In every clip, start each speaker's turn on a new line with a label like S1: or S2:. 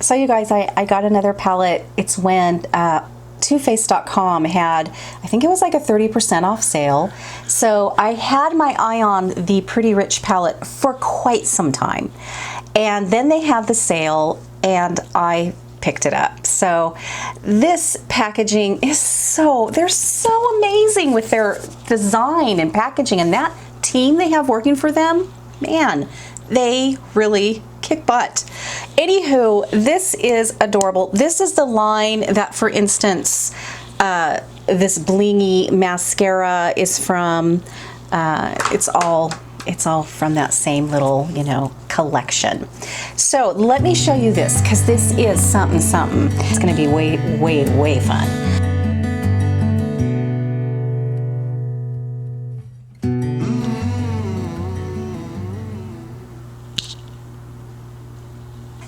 S1: So you guys, I got another palette. It's when TooFaced.com had, I think it was like a 30% off sale. So I had my eye on the Pretty Rich palette for quite some time. And then they had the sale and I picked it up. So this packaging is they're so amazing with their design and packaging, and that team they have working for them, man, they really kick butt. Anywho, this is adorable. This is the line that, for instance, this blingy mascara is from. It's all from that same little, you know, collection. So let me show you this, because this is something. It's going to be way fun.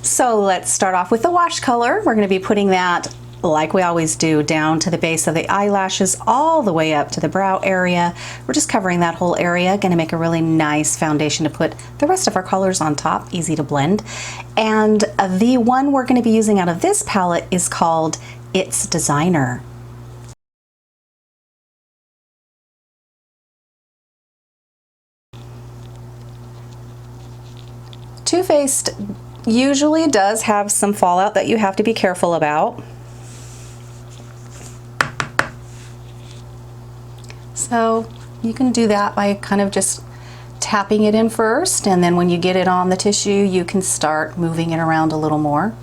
S1: So let's start off with the wash color. We're going to be putting that, like we always do, down to the base of the eyelashes, all the way up to the brow area. We're just covering that whole area. Going to make a really nice foundation to put the rest of our colors on top, easy to blend. And the one we're going to be using out of this palette is called It's Designer. Too Faced usually does have some fallout that you have to be careful about. So you can do that by kind of just tapping it in first, and then when you get it on the tissue, you can start moving it around a little more.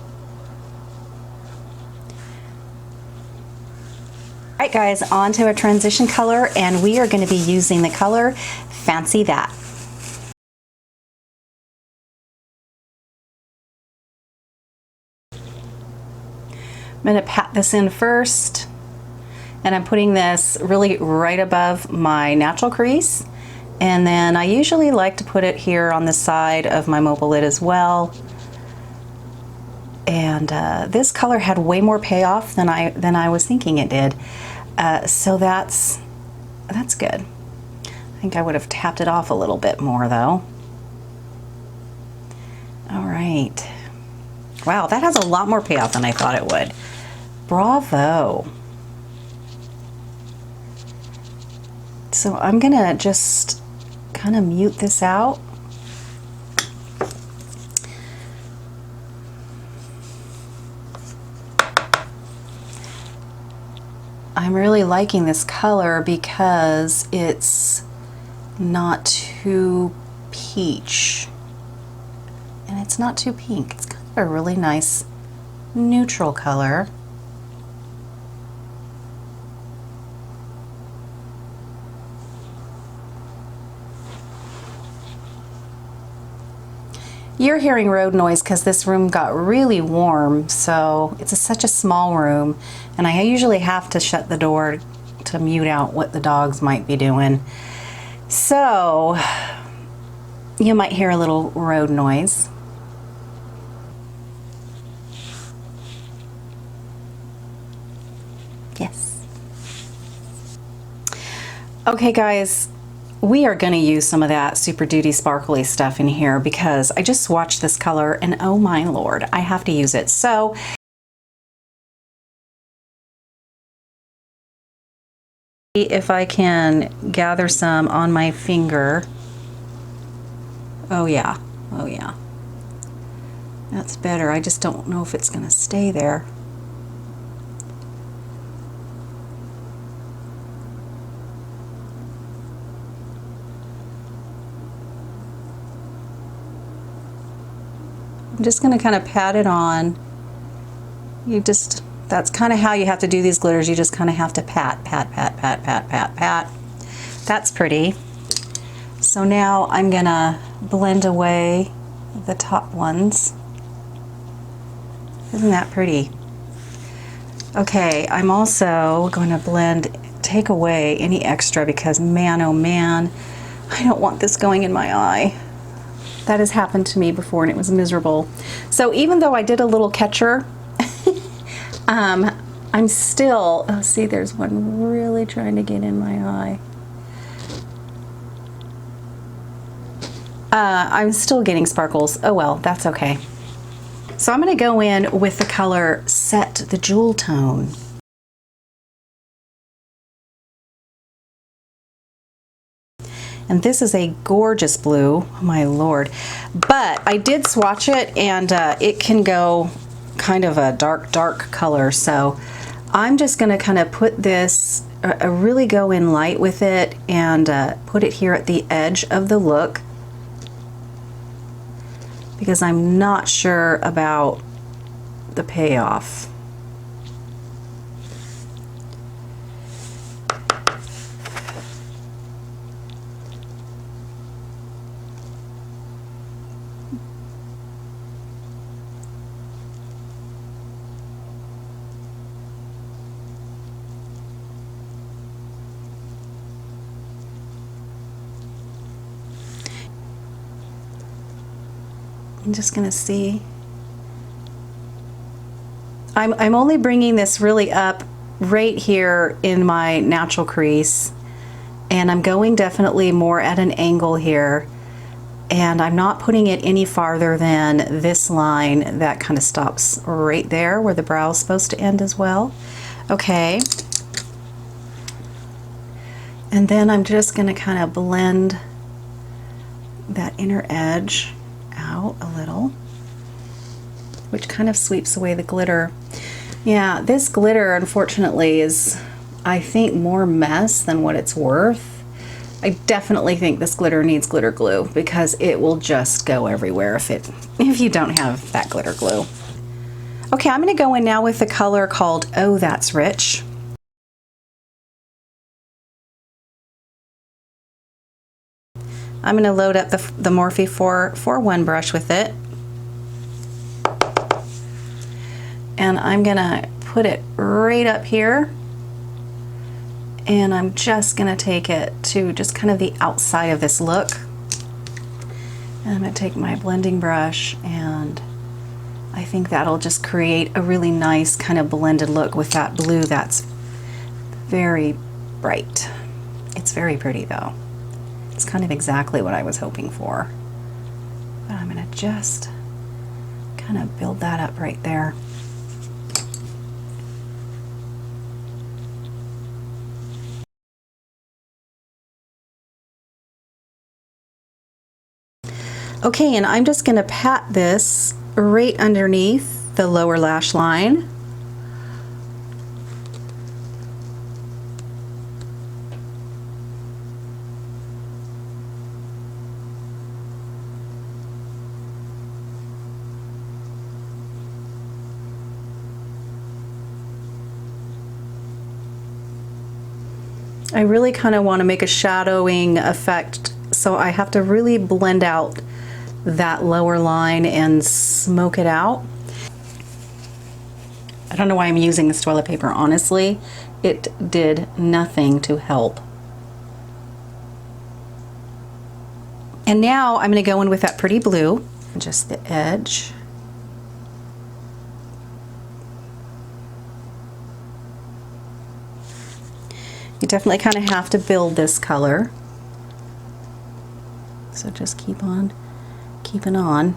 S1: All right guys, on to a transition color, and we are going to be using the color Fancy That. I'm going to pat this in first, and I'm putting this really right above my natural crease, and then I usually like to put it here on the side of my mobile lid as well. And this color had way more payoff than I was thinking it did, so that's good. I think I would have tapped it off a little bit more though. All right. Wow, that has a lot more payoff than I thought it would. Bravo. So I'm gonna just kind of mute this out. I'm really liking this color because it's not too peach and it's not too pink. It's kind of a really nice neutral color. You're hearing road noise because this room got really warm, so it's such a small room, and I usually have to shut the door to mute out what the dogs might be doing. So you might hear a little road noise. Yes. Okay guys, we are going to use some of that Super Duty sparkly stuff in here because I just swatched this color and oh my lord, I have to use it. So if I can gather some on my finger. Oh yeah, oh yeah. That's better. I just don't know if it's going to stay there. I'm just going to kind of pat it on. That's kind of how you have to do these glitters. You just kind of have to pat, pat, pat, pat, pat, pat, pat. That's pretty. So now I'm going to blend away the top ones. Isn't that pretty? Okay, I'm also going to take away any extra because man, oh man, I don't want this going in my eye. That has happened to me before and it was miserable. So even though I did a little catcher, I'm still, oh see, there's one really trying to get in my eye. I'm still getting sparkles. Oh well, that's okay. So I'm going to go in with the color Set the Jewel Tone. And this is a gorgeous blue, oh my lord. But I did swatch it, and it can go kind of a dark, dark color. So I'm just gonna kind of put this, really go in light with it, and put it here at the edge of the look, because I'm not sure about the payoff. I'm just gonna see. I'm only bringing this really up right here in my natural crease, and I'm going definitely more at an angle here, and I'm not putting it any farther than this line that kind of stops right there where the brow is supposed to end as well. Okay. And then I'm just gonna kind of blend that inner edge out a little, which kind of sweeps away the glitter. Yeah, this glitter unfortunately is, I think, more mess than what it's worth. I definitely think this glitter needs glitter glue, because it will just go everywhere if you don't have that glitter glue. Okay, I'm going to go in now with the color called Oh That's Rich. I'm going to load up the Morphe 441 brush with it, and I'm going to put it right up here, and I'm just going to take it to just kind of the outside of this look. And I'm going to take my blending brush, and I think that'll just create a really nice kind of blended look with that blue that's very bright. It's very pretty though. It's kind of exactly what I was hoping for. But I'm going to just kind of build that up right there. Okay, and I'm just going to pat this right underneath the lower lash line. I really kind of want to make a shadowing effect, so I have to really blend out that lower line and smoke it out. I don't know why I'm using this toilet paper, honestly. It did nothing to help. And now I'm going to go in with that pretty blue, just the edge. You definitely kind of have to build this color. So just keep on keeping on.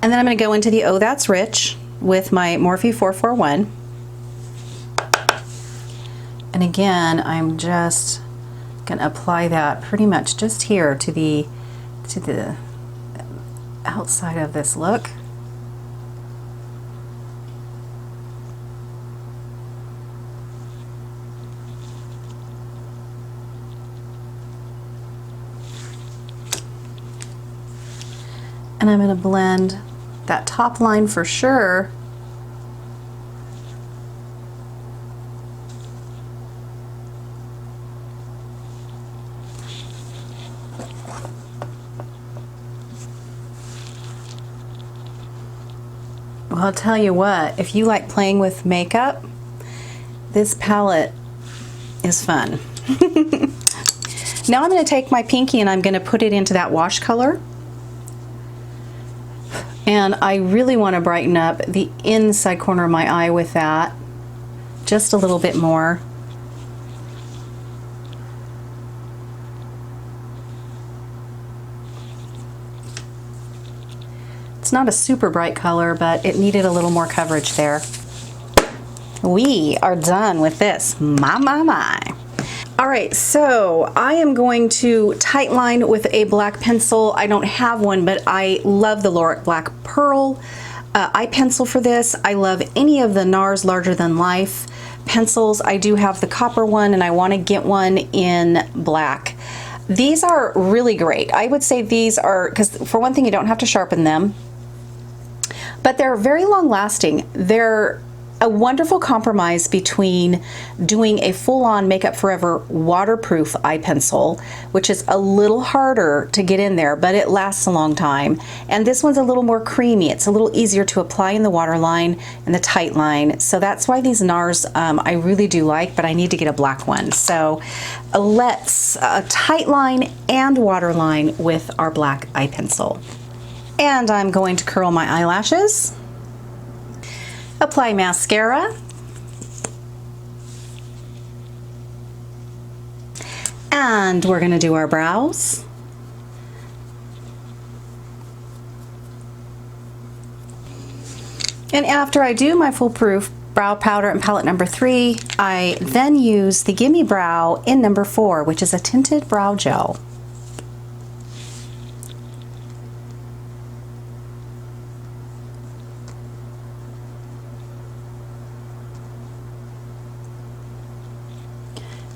S1: And then I'm going to go into the Oh That's Rich with my Morphe 441. And again, I'm just going to apply that pretty much just here to the outside of this look. And I'm going to blend that top line for sure. Well, I'll tell you what, if you like playing with makeup, this palette is fun. Now I'm going to take my pinky and I'm going to put it into that wash color. And I really want to brighten up the inside corner of my eye with that just a little bit more. It's not a super bright color, but it needed a little more coverage there. We are done with this. My. All right, so I am going to tightline with a black pencil. I don't have one, but I love the LORAC Black Pearl eye pencil for this. I love any of the NARS Larger Than Life pencils. I do have the copper one, and I want to get one in black. These are really great. I would say these are, because for one thing, you don't have to sharpen them, but they're very long lasting. They're a wonderful compromise between doing a full-on Makeup Forever waterproof eye pencil, which is a little harder to get in there, but it lasts a long time. And this one's a little more creamy. It's a little easier to apply in the Waterline and the Tightline. So that's why these NARS I really do like, but I need to get a black one. So let's Tightline and Waterline with our black eye pencil. And I'm going to curl my eyelashes. Apply mascara. And we're going to do our brows. And after I do my foolproof brow powder and palette number 3, I then use the Gimme Brow in number 4, which is a tinted brow gel.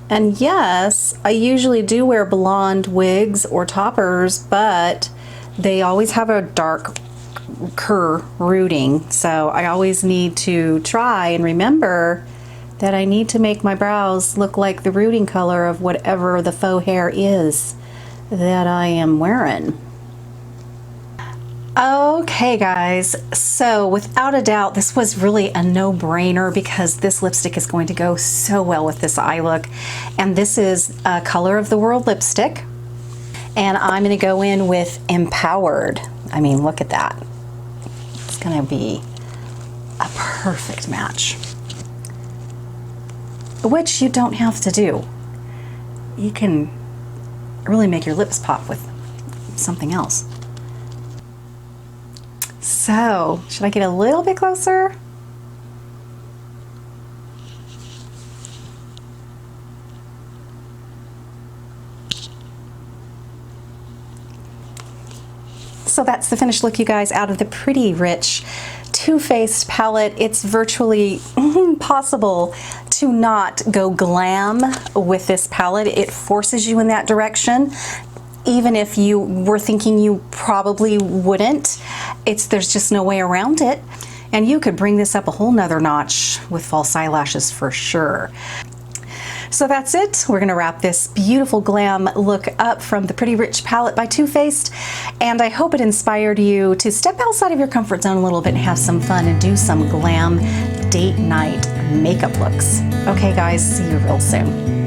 S1: And yes, I usually do wear blonde wigs or toppers, but they always have a dark rooting. So I always need to try and remember that I need to make my brows look like the rooting color of whatever the faux hair is that I am wearing. Okay guys, so without a doubt this was really a no-brainer because this lipstick is going to go so well with this eye look, and this is a Color of the World lipstick, and I'm going to go in with Empowered. I mean, look at that. It's going to be a perfect match, which you don't have to do. You can really make your lips pop with something else. So, should I get a little bit closer? So that's the finished look, you guys, out of the Pretty Rich Too Faced palette. It's virtually impossible to not go glam with this palette. It forces you in that direction. Even if you were thinking you probably wouldn't, there's just no way around it. And you could bring this up a whole nother notch with false eyelashes for sure. So that's it. We're gonna wrap this beautiful glam look up from the Pretty Rich palette by Too Faced. And I hope it inspired you to step outside of your comfort zone a little bit and have some fun and do some glam date night makeup looks. Okay guys, see you real soon.